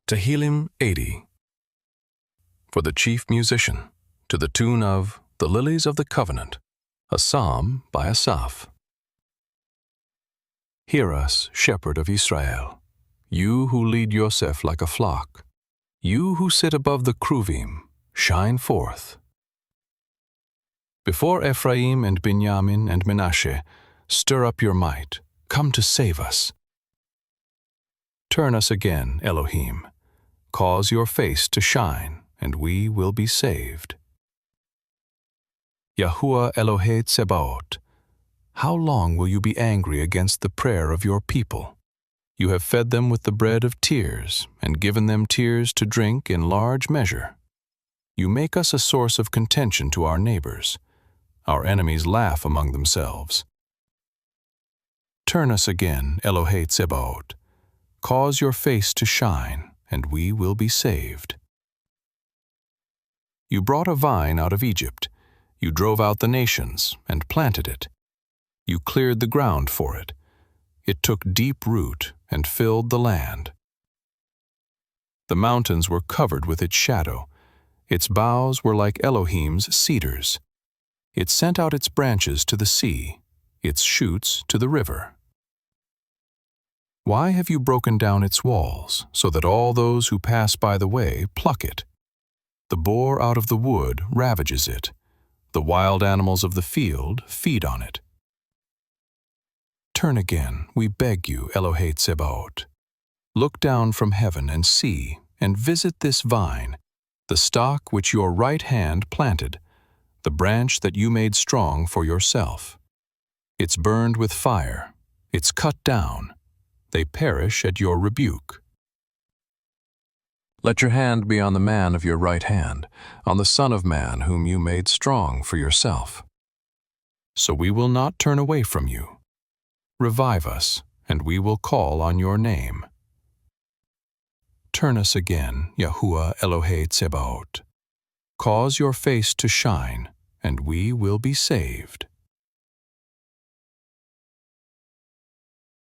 Tehillim 80. For the chief musician, to the tune of The Lilies of the Covenant, a psalm by Asaph. Hear us, shepherd of Israel, you who lead Yosef like a flock, you who sit above the Kruvim, shine forth. Before Ephraim and Binyamin and Menashe, stir up your might, come to save us. Turn us again, Elohim. Cause your face to shine, and we will be saved. Yahuwah Elohim Tsebaot, how long will you be angry against the prayer of your people? You have fed them with the bread of tears, and given them tears to drink in large measure. You make us a source of contention to our neighbors. Our enemies laugh among themselves. Turn us again, Elohim Tsebaot. Cause your face to shine, and we will be saved. You brought a vine out of Egypt. You drove out the nations and planted it. You cleared the ground for it. It took deep root and filled the land. The mountains were covered with its shadow. Its boughs were like Elohim's cedars. It sent out its branches to the sea, its shoots to the river. Why have you broken down its walls, so that all those who pass by the way pluck it? The boar out of the wood ravages it. The wild animals of the field feed on it. Turn again, we beg you, Elohim Tsebaot. Look down from heaven and see, and visit this vine, the stock which your right hand planted, the branch that you made strong for yourself. It's burned with fire, it's cut down. They perish at your rebuke. Let your hand be on the man of your right hand, on the Son of Man whom you made strong for yourself. So we will not turn away from you. Revive us, and we will call on your name. Turn us again, Yahuwah Elohim Tsebaot. Cause your face to shine, and we will be saved.